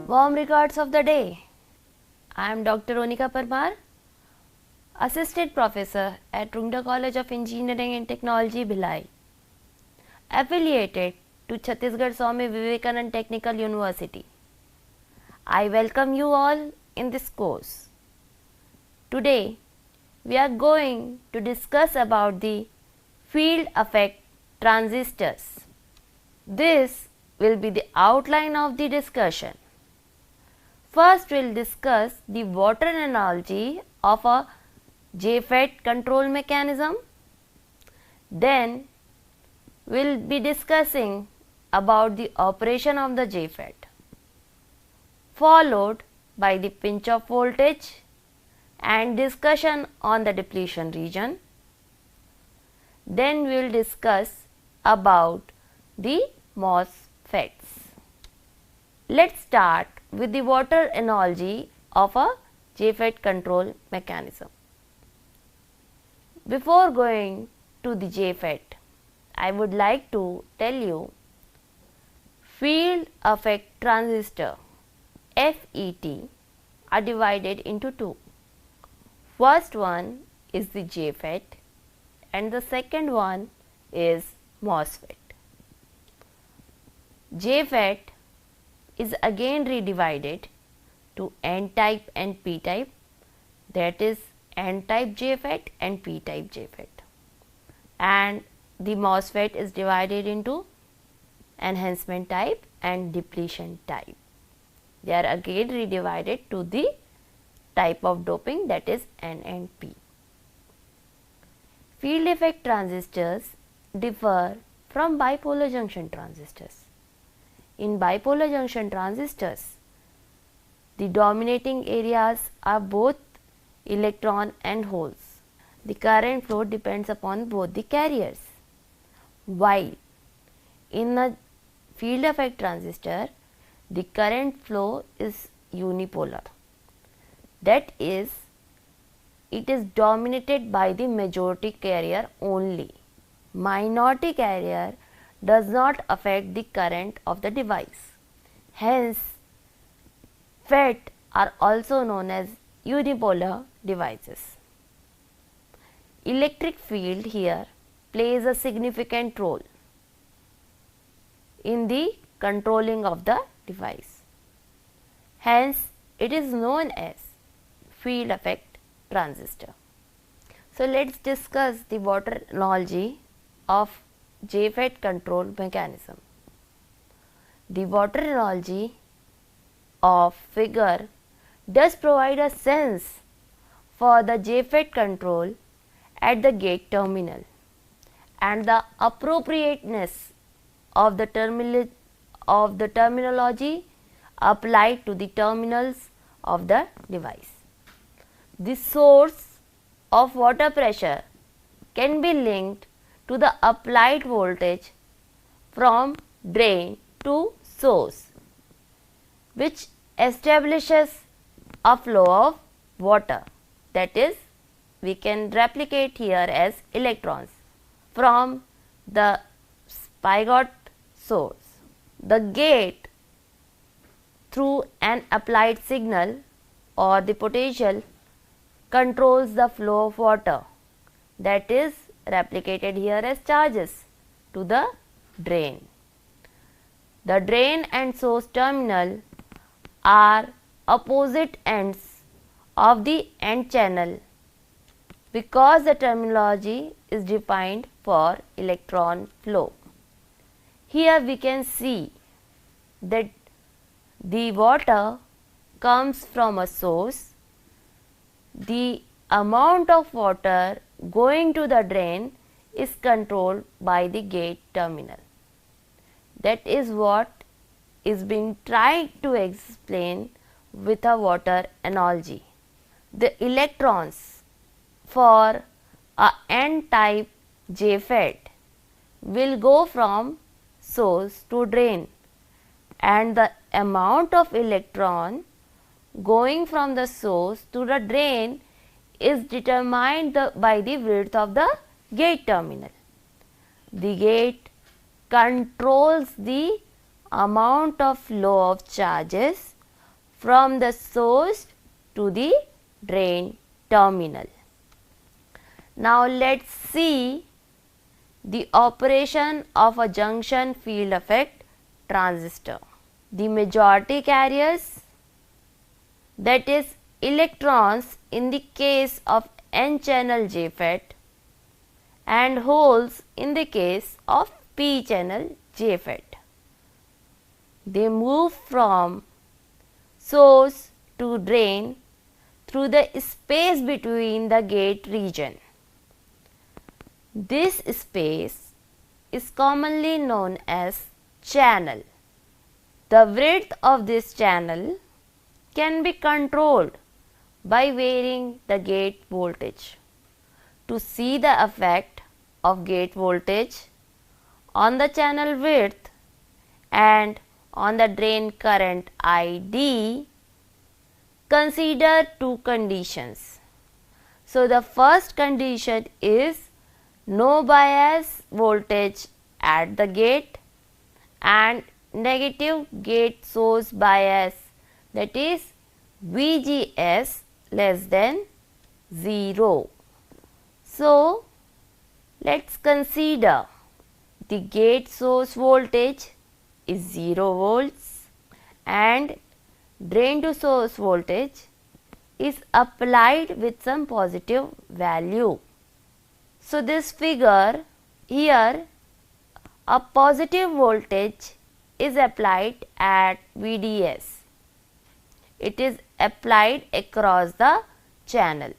Warm regards of the day. I am Dr. Onika Parmar, Assistant Professor at Rungta College of Engineering and Technology, Bhilai, affiliated to Chhattisgarh Swami Vivekanand Technical University. I welcome you all in this course. Today, we are going to discuss about the field effect transistors. This will be the outline of the discussion. First, we will discuss the water analogy of a JFET control mechanism. Then, we will be discussing about the operation of the JFET, followed by the pinch off voltage and discussion on the depletion region. Then, we will discuss about the MOSFETs. Let's start with the water analogy of a JFET control mechanism. Before going to the JFET, I would like to tell you field effect transistor FET are divided into two. First one is the JFET and the second one is MOSFET. JFET is again redivided to N-type and P-type, that is N-type JFET and P-type JFET, and the MOSFET is divided into enhancement type and depletion type. They are again redivided to the type of doping, that is N and P. Field effect transistors differ from bipolar junction transistors. In bipolar junction transistors, the dominating areas are both electron and holes. The current flow depends upon both the carriers. While in a field effect transistor, the current flow is unipolar. That is, it is dominated by the majority carrier only. Minority carrier does not affect the current of the device. Hence, FET are also known as unipolar devices. Electric field here plays a significant role in the controlling of the device. Hence, it is known as field effect transistor. So, let us discuss the water analogy of JFET control mechanism. The water analogy of figure does provide a sense for the JFET control at the gate terminal and the appropriateness of the terminology applied to the terminals of the device. The source of water pressure can be linked to the applied voltage from drain to source, which establishes a flow of water, that is, we can replicate here as electrons from the spigot source. The gate through an applied signal or the potential controls the flow of water, that is replicated here as charges to the drain. The drain and source terminal are opposite ends of the N channel because the terminology is defined for electron flow. Here we can see that the water comes from a source. The amount of water going to the drain is controlled by the gate terminal. That is what is being tried to explain with a water analogy. The electrons for a N-type JFET will go from source to drain, and the amount of electron going from the source to the drain is determined by the width of the gate terminal. The gate controls the amount of flow of charges from the source to the drain terminal. Now let's see the operation of a junction field effect transistor. The majority carriers, that is electrons in the case of N-channel JFET and holes in the case of P-channel JFET. They move from source to drain through the space between the gate region. This space is commonly known as channel. The width of this channel can be controlled by varying the gate voltage. To see the effect of gate voltage on the channel width and on the drain current ID, consider two conditions. So, the first condition is no bias voltage at the gate and negative gate source bias, that is VGS less than 0. So, let us consider the gate source voltage is 0 volts and drain to source voltage is applied with some positive value. So, this figure here, a positive voltage is applied at VDS. It is applied across the channel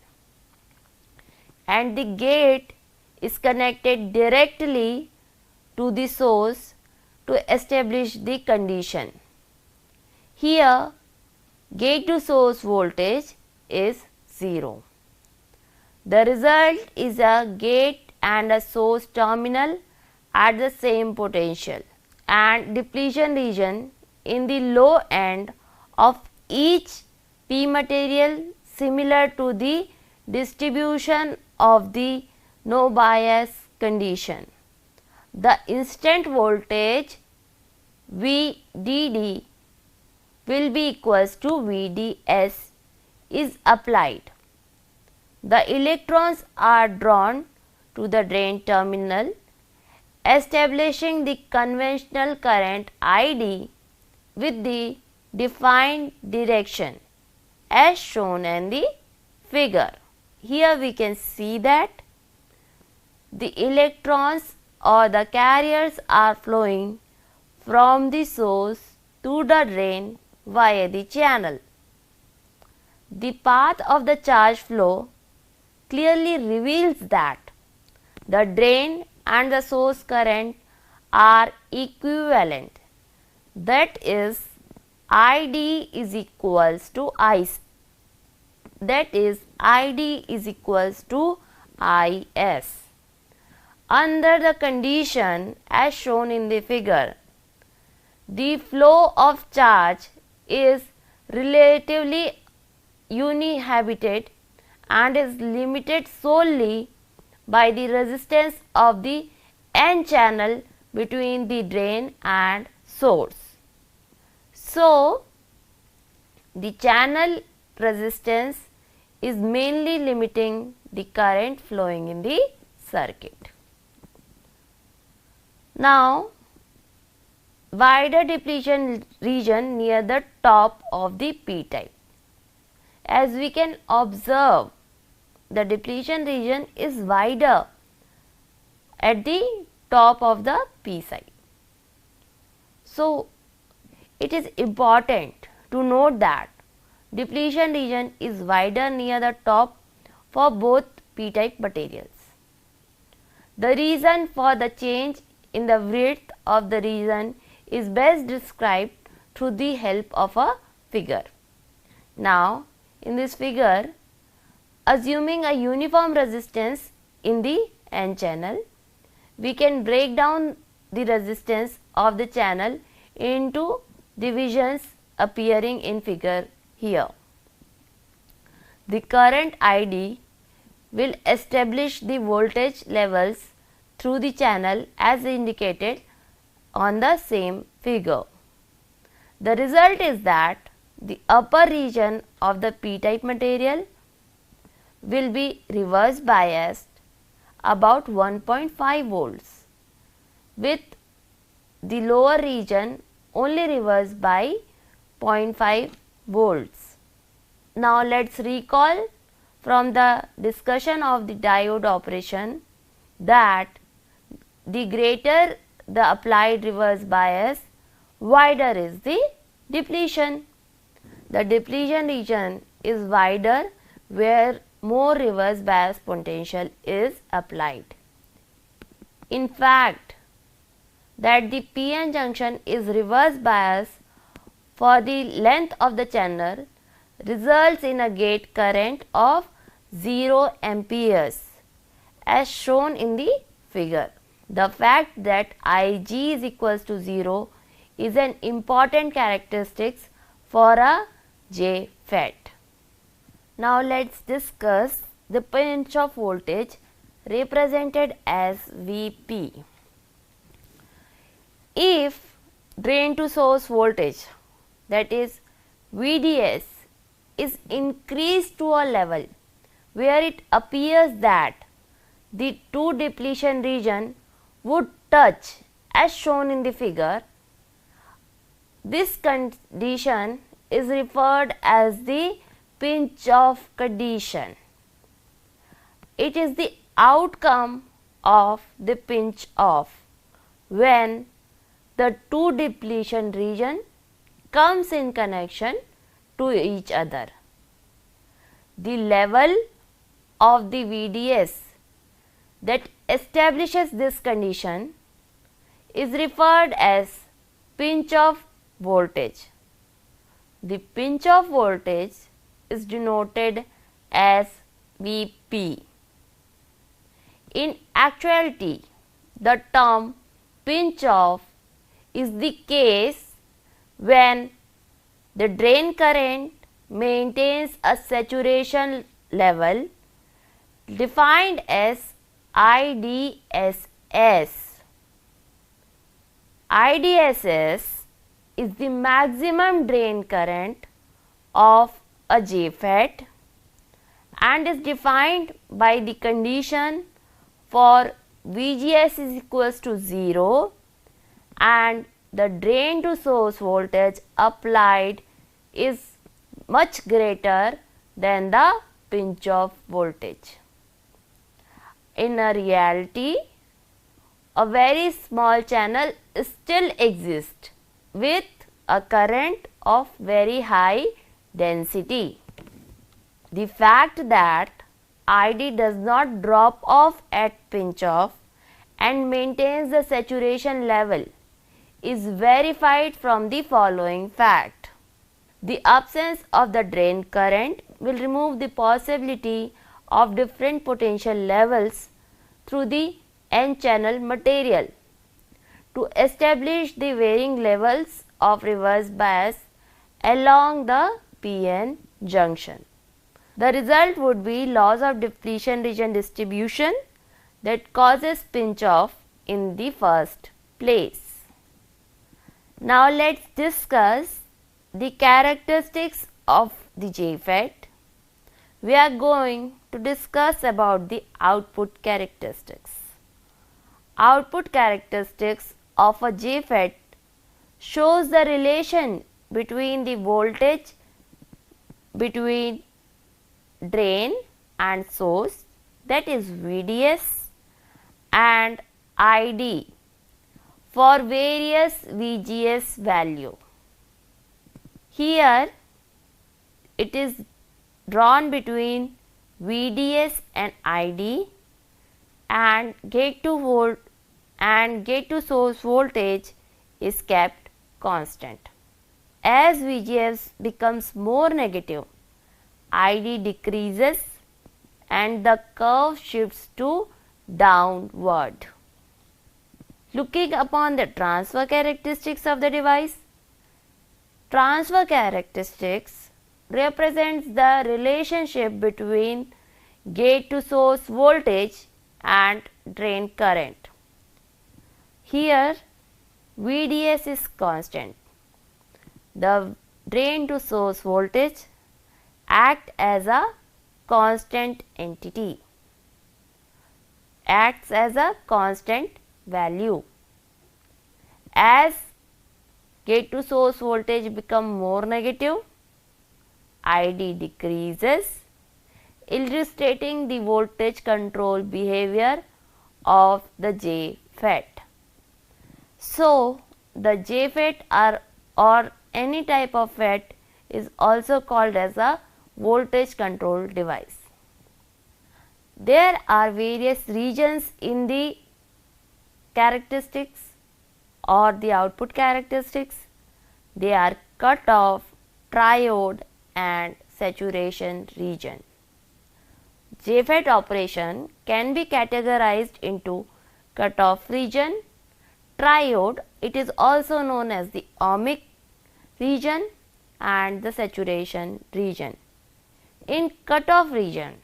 and the gate is connected directly to the source to establish the condition. Here gate to source voltage is 0. The result is a gate and a source terminal at the same potential and depletion region in the low end of each P material similar to the distribution of the no bias condition. The instant voltage VDD will be equals to VDS is applied. The electrons are drawn to the drain terminal, establishing the conventional current ID with the defined direction as shown in the figure. Here we can see that the electrons or the carriers are flowing from the source to the drain via the channel. The path of the charge flow clearly reveals that the drain and the source current are equivalent, that is ID is equals to IC, that is ID is equals to IS. Under the condition as shown in the figure, the flow of charge is relatively uninhibited and is limited solely by the resistance of the N channel between the drain and source. So, the channel resistance is mainly limiting the current flowing in the circuit. Now, wider depletion region near the top of the P-type. As we can observe, the depletion region is wider at the top of the P side. So, it is important to note that depletion region is wider near the top for both P-type materials. The reason for the change in the width of the region is best described through the help of a figure. Now, in this figure, assuming a uniform resistance in the N channel, we can break down the resistance of the channel into divisions appearing in figure here. The current ID will establish the voltage levels through the channel as indicated on the same figure. The result is that the upper region of the p-type material will be reverse biased about 1.5 volts, with the lower region only reversed by 0.5 volts. Now let us recall from the discussion of the diode operation that the greater the applied reverse bias, wider is the depletion. The depletion region is wider where more reverse bias potential is applied. In fact, that the PN junction is reverse bias for the length of the channel results in a gate current of 0 amperes as shown in the figure. The fact that Ig is equals to 0 is an important characteristic for a JFET. Now let us discuss the pinch off voltage represented as Vp. If drain to source voltage, that is VDS, is increased to a level where it appears that the two depletion region would touch as shown in the figure, this condition is referred as the pinch off condition. It is the outcome of the pinch off when the two depletion region comes in connection to each other. The level of the VDS that establishes this condition is referred as pinch off voltage. The pinch off voltage is denoted as Vp. In actuality, the term pinch off is the case when the drain current maintains a saturation level defined as IDSS. IDSS is the maximum drain current of a JFET and is defined by the condition for VGS is equals to 0 and the drain to source voltage applied is much greater than the pinch off voltage. In a reality, a very small channel still exists with a current of very high density. The fact that ID does not drop off at pinch off and maintains the saturation level is verified from the following fact. The absence of the drain current will remove the possibility of different potential levels through the N-channel material to establish the varying levels of reverse bias along the PN junction. The result would be loss of depletion region distribution that causes pinch off in the first place. Now let us discuss the characteristics of the JFET. We are going to discuss about the output characteristics. Output characteristics of a JFET shows the relation between the voltage between drain and source, that is VDS, and ID for various VGS value. Here it is drawn between VDS and ID, and gate to source voltage is kept constant. As VGS becomes more negative, ID decreases and the curve shifts to downward. Looking upon the transfer characteristics of the device, transfer characteristics represents the relationship between gate to source voltage and drain current. Here VDS is constant. The drain to source voltage act as a constant entity, acts as a constant value. As gate to source voltage become more negative, ID decreases, illustrating the voltage control behavior of the JFET. So, the JFET or any type of FET is also called as a voltage control device. There are various regions in the characteristics or the output characteristics. They are cutoff, triode and saturation region. JFET operation can be categorized into cutoff region, triode, it is also known as the ohmic region, and the saturation region. In cutoff region,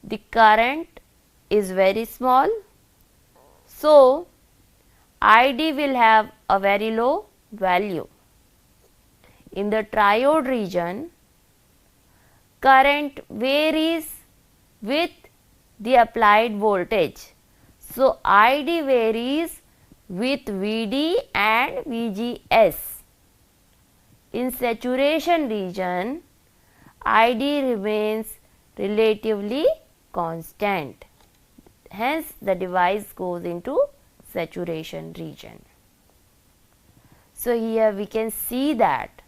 the current is very small, so ID will have a very low value. In the triode region, current varies with the applied voltage. So, ID varies with VD and VGS. In saturation region, ID remains relatively constant. Hence, the device goes into saturation region. So, here we can see that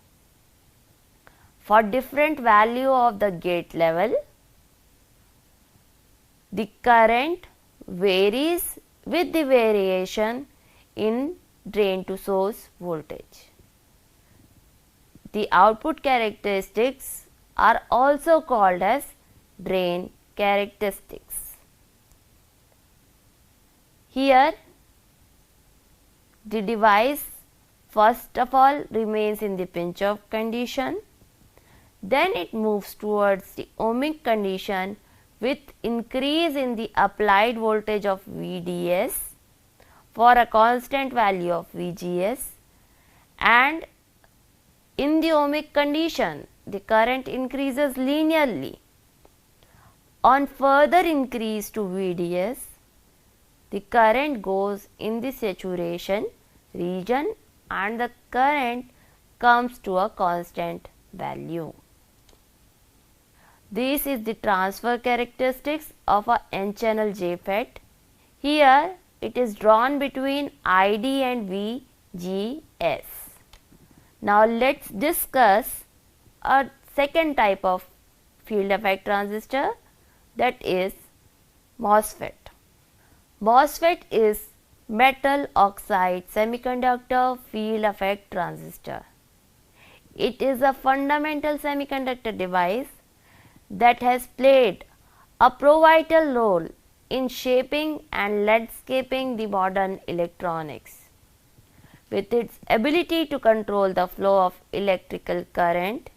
for different value of the gate level, the current varies with the variation in drain to source voltage. The output characteristics are also called as drain characteristics. Here, the device first of all remains in the pinch off condition, then it moves towards the ohmic condition with increase in the applied voltage of VDS for a constant value of VGS, and in the ohmic condition the current increases linearly. On further increase to VDS, the current goes in the saturation region and the current comes to a constant value. This is the transfer characteristics of a n-channel JFET. Here it is drawn between ID and VGS. Now let us discuss a second type of field effect transistor, that is MOSFET. MOSFET is metal oxide semiconductor field effect transistor. It is a fundamental semiconductor device that has played a pivotal role in shaping and landscaping the modern electronics. With its ability to control the flow of electrical current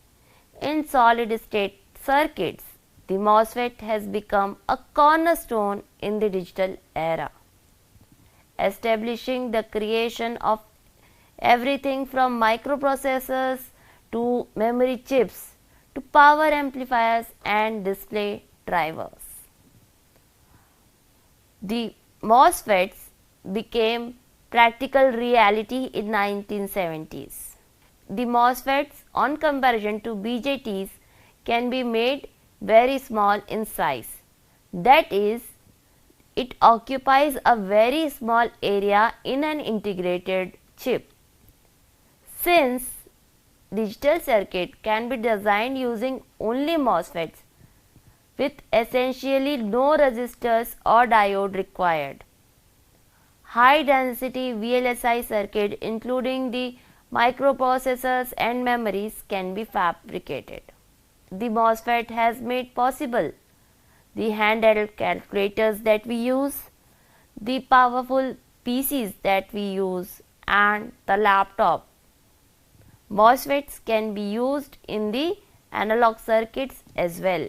in solid state circuits, the MOSFET has become a cornerstone in the digital era, establishing the creation of everything from microprocessors to memory chips to power amplifiers and display drivers. The MOSFETs became practical reality in 1970s. The MOSFETs on comparison to BJTs can be made very small in size. That is, it occupies a very small area in an integrated chip. Since digital circuit can be designed using only MOSFETs with essentially no resistors or diode required, high density VLSI circuit including the microprocessors and memories can be fabricated. The MOSFET has made possible the handheld calculators that we use, the powerful PCs that we use, and the laptop. MOSFETs can be used in the analog circuits as well.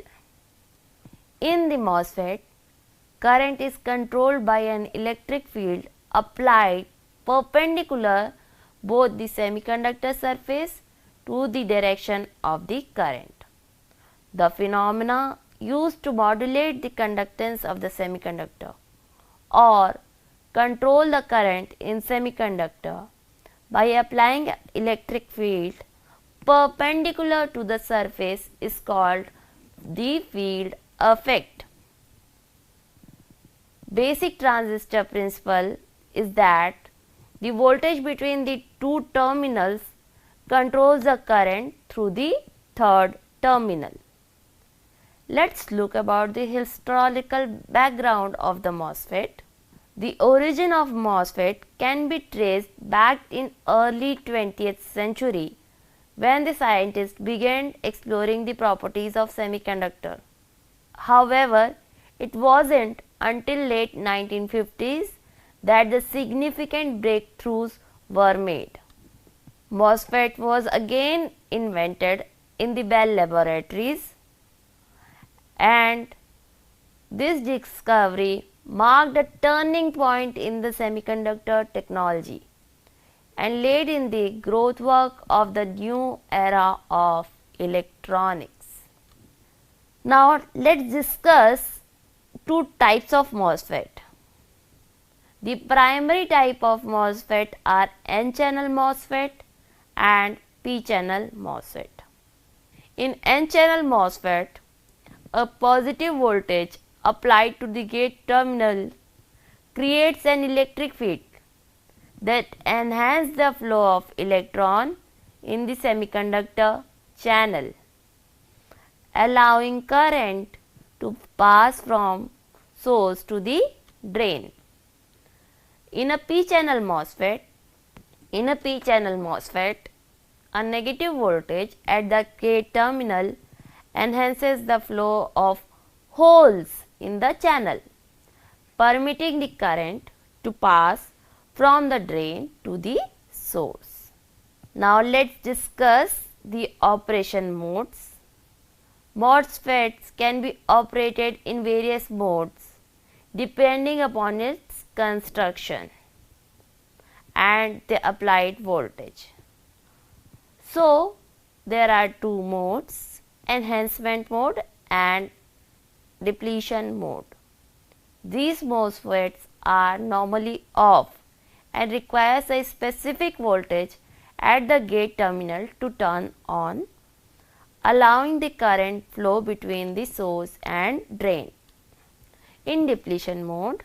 In the MOSFET, current is controlled by an electric field applied perpendicular both the semiconductor surface to the direction of the current. The phenomena used to modulate the conductance of the semiconductor or control the current in semiconductor by applying electric field perpendicular to the surface is called the field effect. Basic transistor principle is that the voltage between the two terminals controls the current through the third terminal. Let's look about the historical background of the MOSFET. The origin of MOSFET can be traced back in early 20th century when the scientists began exploring the properties of semiconductor. However, it wasn't until late 1950s that the significant breakthroughs were made. MOSFET was again invented in the Bell Laboratories, and this discovery marked a turning point in the semiconductor technology and laid in the growth work of the new era of electronics. Now let's discuss two types of MOSFET. The primary type of MOSFET are N-channel MOSFET and P-channel MOSFET. In N-channel MOSFET, a positive voltage applied to the gate terminal creates an electric field that enhances the flow of electron in the semiconductor channel, allowing current to pass from source to the drain. In a P-channel MOSFET, a negative voltage at the gate terminal enhances the flow of holes in the channel, permitting the current to pass from the drain to the source. Now let's discuss the operation modes. MOSFETs can be operated in various modes depending upon its construction and the applied voltage. So there are two modes, enhancement mode and depletion mode. These MOSFETs are normally off and requires a specific voltage at the gate terminal to turn on, allowing the current flow between the source and drain. In depletion mode,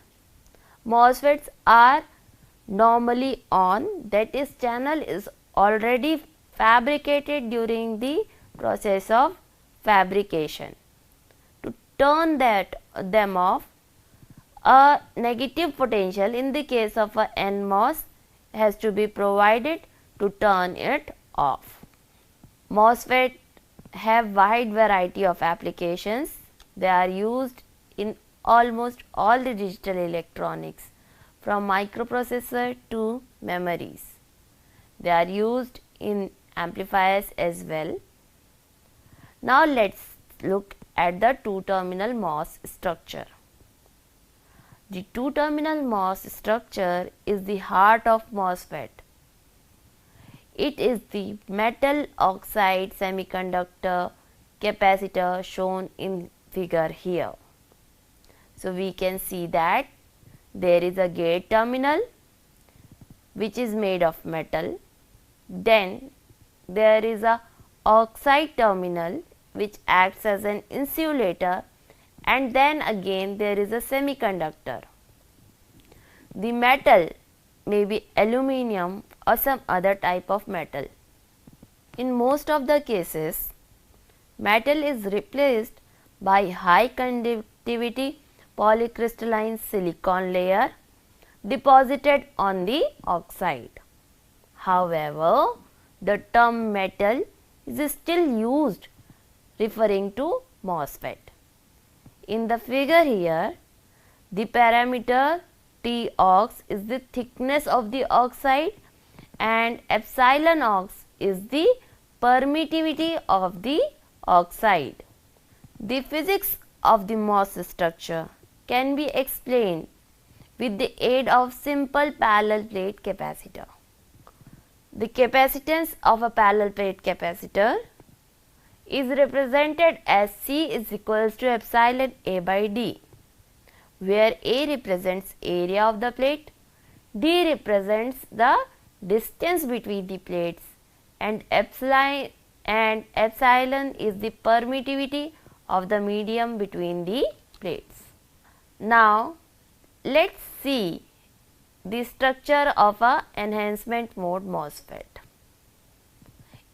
MOSFETs are normally on, that is, channel is already fabricated during the process of fabrication. To turn them off, a negative potential in the case of a NMOS has to be provided to turn it off. MOSFET have wide variety of applications. They are used in almost all the digital electronics, from microprocessor to memories. They are used in amplifiers as well. Now let's look at the two-terminal MOS structure. The two-terminal MOS structure is the heart of MOSFET. It is the metal oxide semiconductor capacitor shown in figure here. So we can see that there is a gate terminal which is made of metal. Then there is a oxide terminal which acts as an insulator, and then again there is a semiconductor. The metal may be aluminum or some other type of metal. In most of the cases, metal is replaced by high conductivity polycrystalline silicon layer deposited on the oxide. However, the term metal is still used referring to MOSFET. In the figure here, the parameter Tox is the thickness of the oxide and epsilon ox is the permittivity of the oxide. The physics of the MOS structure can be explained with the aid of simple parallel plate capacitor. The capacitance of a parallel plate capacitor is represented as C is equals to epsilon A by D, where A represents area of the plate, D represents the distance between the plates, and epsilon is the permittivity of the medium between the plates. Now, let us see the structure of a enhancement mode MOSFET.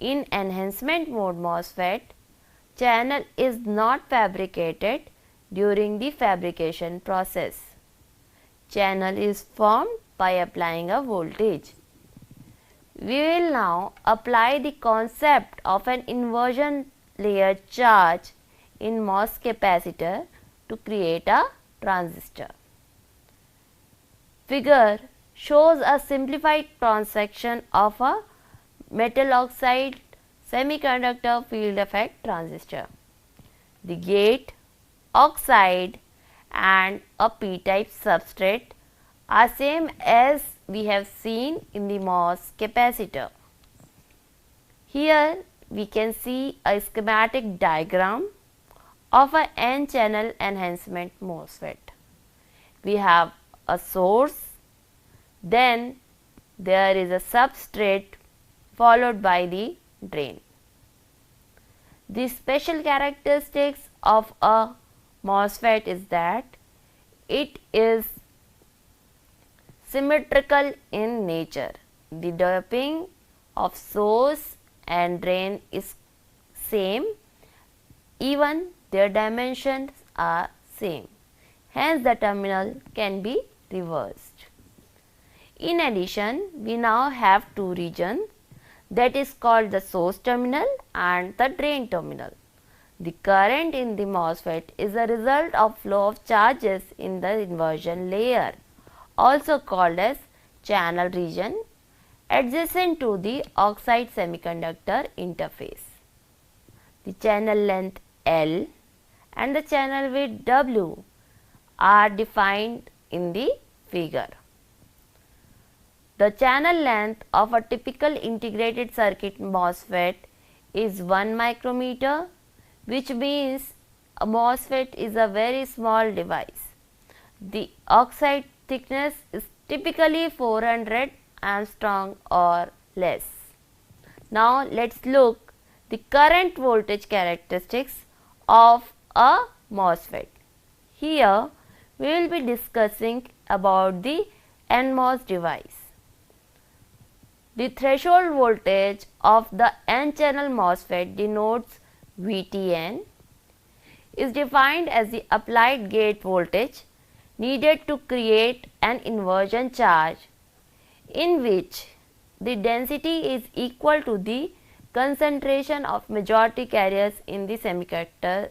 In enhancement mode MOSFET, channel is not fabricated during the fabrication process. Channel is formed by applying a voltage. We will now apply the concept of an inversion layer charge in MOS capacitor to create a transistor. Figure shows a simplified cross-section of a metal oxide semiconductor field effect transistor. The gate, oxide and a p-type substrate are same as we have seen in the MOS capacitor. Here we can see a schematic diagram of a n-channel enhancement MOSFET. We have a source, then there is a substrate followed by the drain. The special characteristics of a MOSFET is that it is symmetrical in nature. The doping of source and drain is same, even their dimensions are same. Hence, the terminal can be reversed. In addition, we now have two regions, that is called the source terminal and the drain terminal. The current in the MOSFET is a result of flow of charges in the inversion layer, also called as channel region, adjacent to the oxide semiconductor interface. The channel length L and the channel width W are defined in the figure. The channel length of a typical integrated circuit MOSFET is 1 micrometer, which means a MOSFET is a very small device. The oxide thickness is typically 400 angstrom or less. Now, let us look the current voltage characteristics of a MOSFET. Here, we will be discussing about the NMOS device. The threshold voltage of the N-channel MOSFET denotes VTN, is defined as the applied gate voltage needed to create an inversion charge in which the density is equal to the concentration of majority carriers in the semiconductor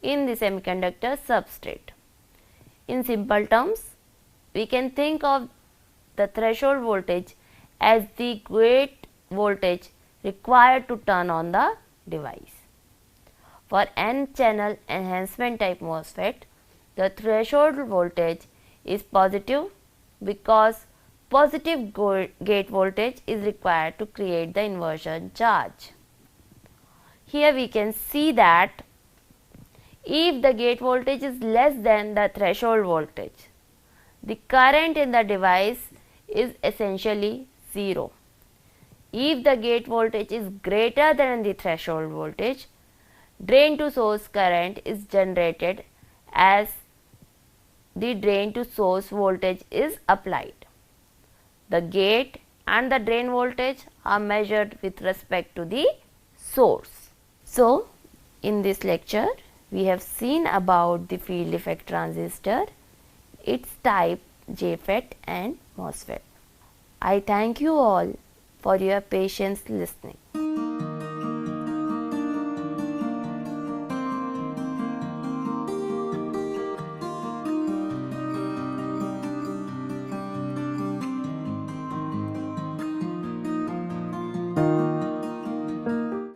substrate. In simple terms, we can think of the threshold voltage as the gate voltage required to turn on the device. For N-channel enhancement type MOSFET, the threshold voltage is positive because positive gate voltage is required to create the inversion charge. Here we can see that if the gate voltage is less than the threshold voltage, the current in the device is essentially 0. If the gate voltage is greater than the threshold voltage, drain to source current is generated as the drain to source voltage is applied. The gate and the drain voltage are measured with respect to the source. So, in this lecture, we have seen about the field effect transistor, its type, JFET and MOSFET. I thank you all for your patience listening.